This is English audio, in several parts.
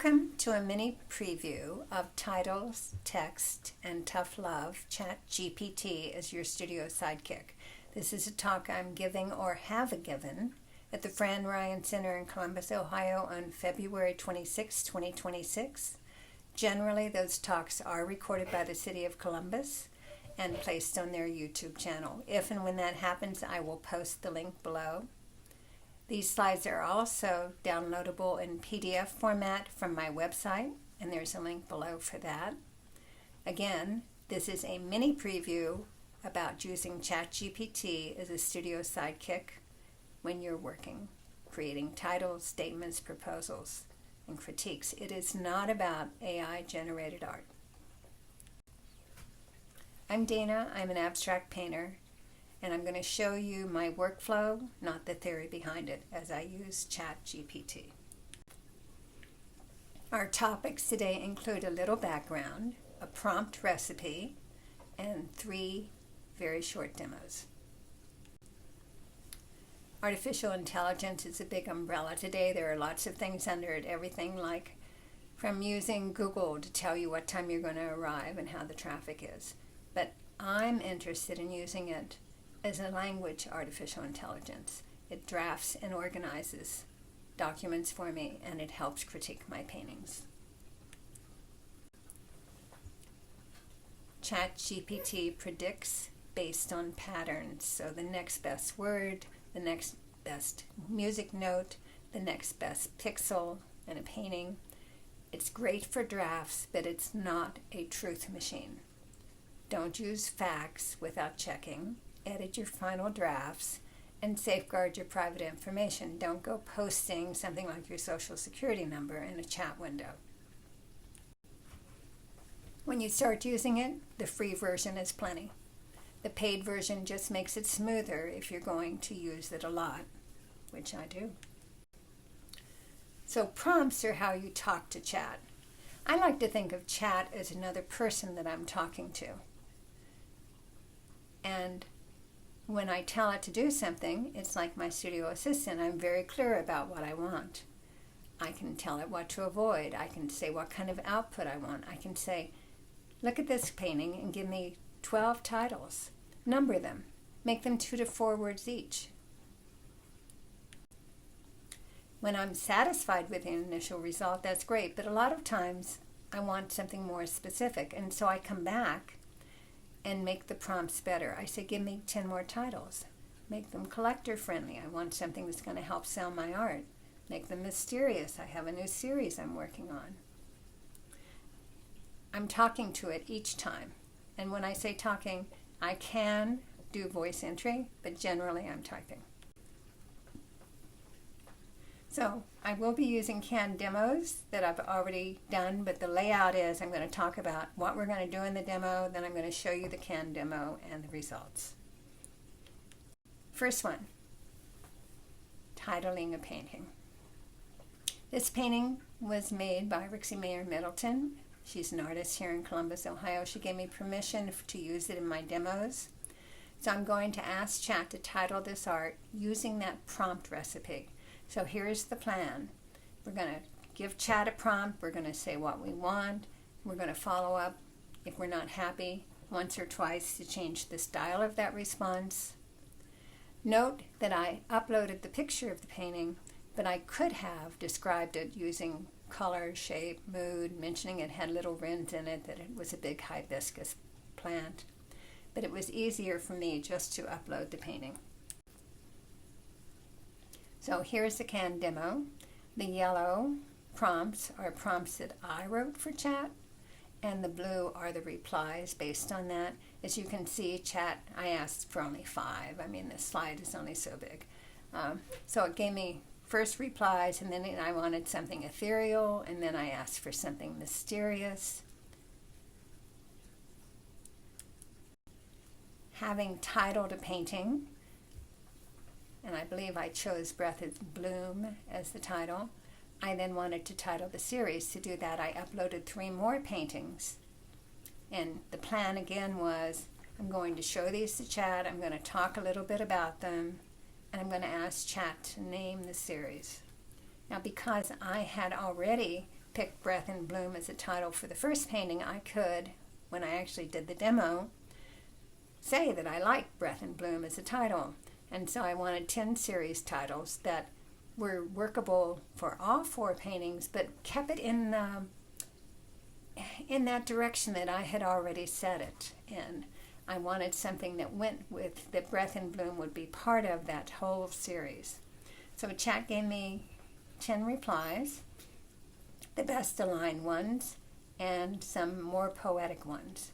Welcome to a mini preview of Titles, Text, and Tough Love. ChatGPT as your studio sidekick. This is a talk I'm giving or have given at the Fran Ryan Center in Columbus, Ohio on February 26, 2026. Generally, those talks are recorded by the City of Columbus and placed on their YouTube channel. If and when that happens, I will post the link below. These slides are also downloadable in PDF format from my website, and there's a link below for that. Again, this is a mini preview about using ChatGPT as a studio sidekick when you're working, creating titles, statements, proposals, and critiques. It is not about AI-generated art. I'm Dana. I'm an abstract painter. And I'm going to show you my workflow, not the theory behind it, as I use ChatGPT. Our topics today include a little background, a prompt recipe, and 3 very short demos. Artificial intelligence is a big umbrella today. There are lots of things under it, everything like from using Google to tell you what time you're going to arrive and how the traffic is. But I'm interested in using it as a language artificial intelligence. It drafts and organizes documents for me, and it helps critique my paintings. ChatGPT predicts based on patterns. So the next best word, the next best music note, the next best pixel in a painting. It's great for drafts, but it's not a truth machine. Don't use facts without checking. Edit your final drafts, and safeguard your private information. Don't go posting something like your social security number in a chat window. When you start using it, the free version is plenty. The paid version just makes it smoother if you're going to use it a lot, which I do. So prompts are how you talk to chat. I like to think of chat as another person that I'm talking to. And when I tell it to do something, it's like my studio assistant. I'm very clear about what I want. I can tell it what to avoid. I can say what kind of output I want. I can say, look at this painting and give me 12 titles. Number them. Make them 2 to 4 words each. When I'm satisfied with the initial result, that's great. But a lot of times, I want something more specific. And so I come back and make the prompts better. I say, give me 10 more titles. Make them collector friendly. I want something that's going to help sell my art. Make them mysterious. I have a new series I'm working on. I'm talking to it each time. And when I say talking, I can do voice entry, but generally I'm typing. So I will be using canned demos that I've already done, but the layout is I'm going to talk about what we're going to do in the demo, then I'm going to show you the canned demo and the results. First one, titling a painting. This painting was made by Rixie Mayer Middleton. She's an artist here in Columbus, Ohio. She gave me permission to use it in my demos. So I'm going to ask Chat to title this art using that prompt recipe. So here's the plan. We're going to give Chat a prompt. We're going to say what we want. We're going to follow up if we're not happy once or twice to change the style of that response. Note that I uploaded the picture of the painting, but I could have described it using color, shape, mood, mentioning it had little wrens in it, that it was a big hibiscus plant. But it was easier for me just to upload the painting. So here's the canned demo. The yellow prompts are prompts that I wrote for Chat, and the blue are the replies based on that. As you can see, Chat, I asked for only 5. I mean, this slide is only so big. So it gave me first replies, and then I wanted something ethereal, and then I asked for something mysterious. Having titled a painting, and I believe I chose Breath is Bloom as the title. I then wanted to title the series. To do that, I uploaded 3 more paintings. And the plan again was, I'm going to show these to Chat, I'm going to talk a little bit about them, and I'm going to ask Chat to name the series. Now, because I had already pick Breath in Bloom as a title for the first painting, I could, when I actually did the demo, say that I like Breath in Bloom as a title. And so I wanted 10 series titles that were workable for all 4 paintings, but kept it in that direction that I had already set it in. I wanted something that went with, that Breath in Bloom would be part of that whole series. So chat gave me 10 replies, the best aligned ones, and some more poetic ones.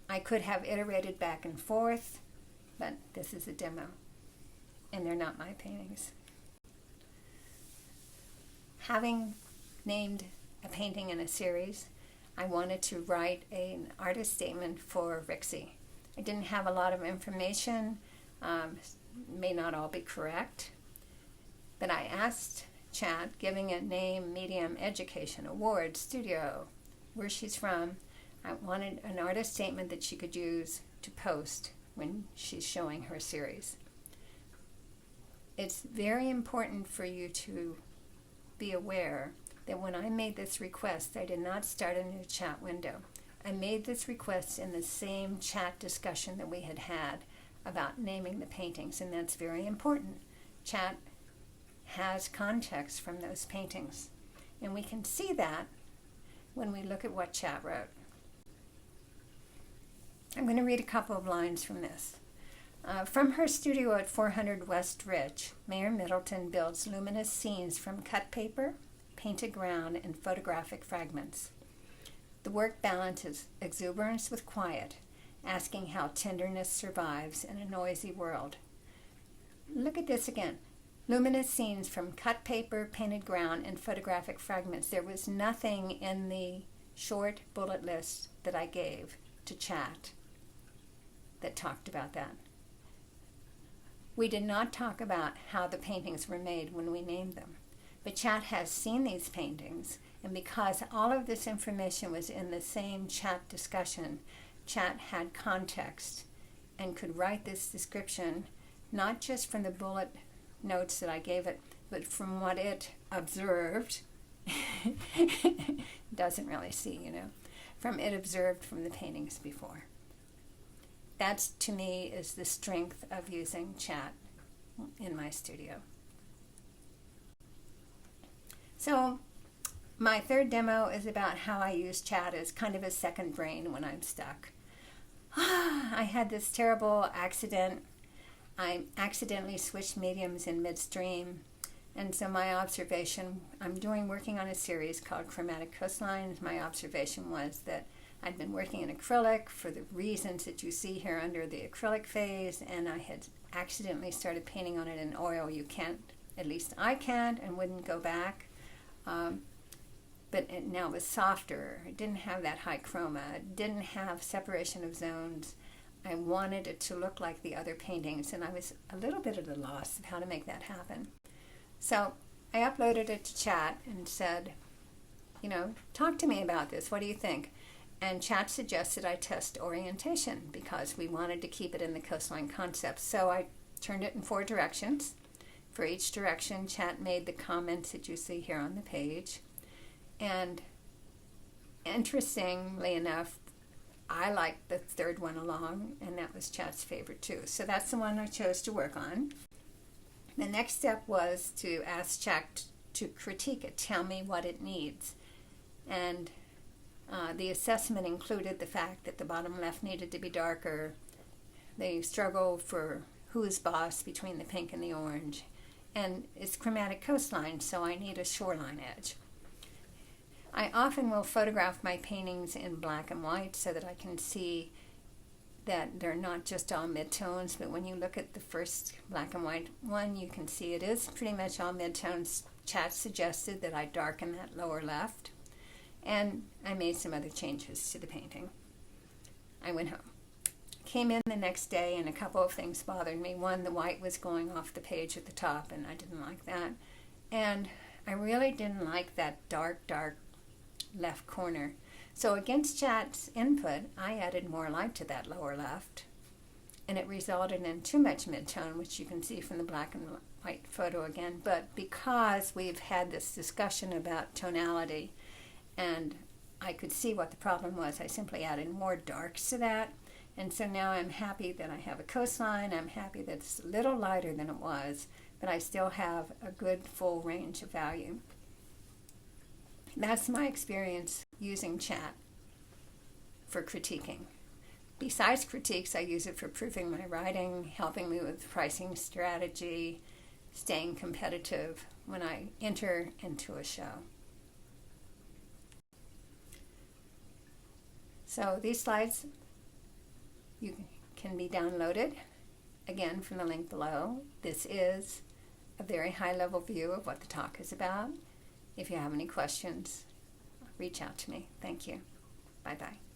I could have iterated back and forth, but this is a demo, and they're not my paintings. Having named a painting in a series, I wanted to write an artist statement for Rixie. I didn't have a lot of information, may not all be correct, but I asked Chat, giving it name, medium, education, award, studio, where she's from. I wanted an artist statement that she could use to post when she's showing her series. It's very important for you to be aware that when I made this request, I did not start a new chat window. I made this request in the same chat discussion that we had had about naming the paintings, and that's very important. Chat has context from those paintings, and we can see that when we look at what Chat wrote. I'm going to read a couple of lines from this. From her studio at 400 West Ridge, Mayor Middleton builds luminous scenes from cut paper, painted ground, and photographic fragments. The work balances exuberance with quiet, asking how tenderness survives in a noisy world. Look at this again. Luminous scenes from cut paper, painted ground, and photographic fragments. There was nothing in the short bullet list that I gave to Chat that talked about that. We did not talk about how the paintings were made when we named them. But Chat has seen these paintings, and because all of this information was in the same chat discussion, Chat had context and could write this description, not just from the bullet notes that I gave it, but from what it observed. Doesn't really see, from it observed from the paintings before. That's, to me, is the strength of using Chat in my studio. So my third demo is about how I use Chat as kind of a second brain when I'm stuck. I had this terrible accident. I accidentally switched mediums in midstream, and so my observation, working on a series called Chromatic Coastlines. My observation was that I'd been working in acrylic for the reasons that you see here under the acrylic phase, and I had accidentally started painting on it in oil. You can't, at least I can't, and wouldn't go back. But it now was softer. It didn't have that high chroma. It didn't have separation of zones. I wanted it to look like the other paintings, and I was a little bit at a loss of how to make that happen. So I uploaded it to Chat and said, talk to me about this. What do you think? And Chat suggested I test orientation because we wanted to keep it in the coastline concept. So I turned it in 4 directions. For each direction, Chat made the comments that you see here on the page. And interestingly enough, I liked the third one along, and that was Chat's favorite too. So that's the one I chose to work on. The next step was to ask Chat to critique it, tell me what it needs. And the assessment included the fact that the bottom left needed to be darker, the struggle for who's boss between the pink and the orange, and it's chromatic coastline, so I need a shoreline edge. I often will photograph my paintings in black and white so that I can see that they're not just all midtones, but when you look at the first black and white one, you can see it is pretty much all midtones. Chat suggested that I darken that lower left, and I made some other changes to the painting. I went home. Came in the next day, and a couple of things bothered me. One, the white was going off the page at the top, and I didn't like that. And I really didn't like that dark left corner. So against Chat's input, I added more light to that lower left, and it resulted in too much midtone, which you can see from the black and white photo again, but because we've had this discussion about tonality and I could see what the problem was, I simply added more darks to that. And so now I'm happy that I have a coastline. I'm happy that it's a little lighter than it was, but I still have a good full range of value. That's my experience using chat for critiquing. Besides critiques, I use it for proofing my writing, helping me with pricing strategy, staying competitive when I enter into a show. So these slides can be downloaded, again, from the link below. This is a very high-level view of what the talk is about. If you have any questions, reach out to me. Thank you. Bye-bye.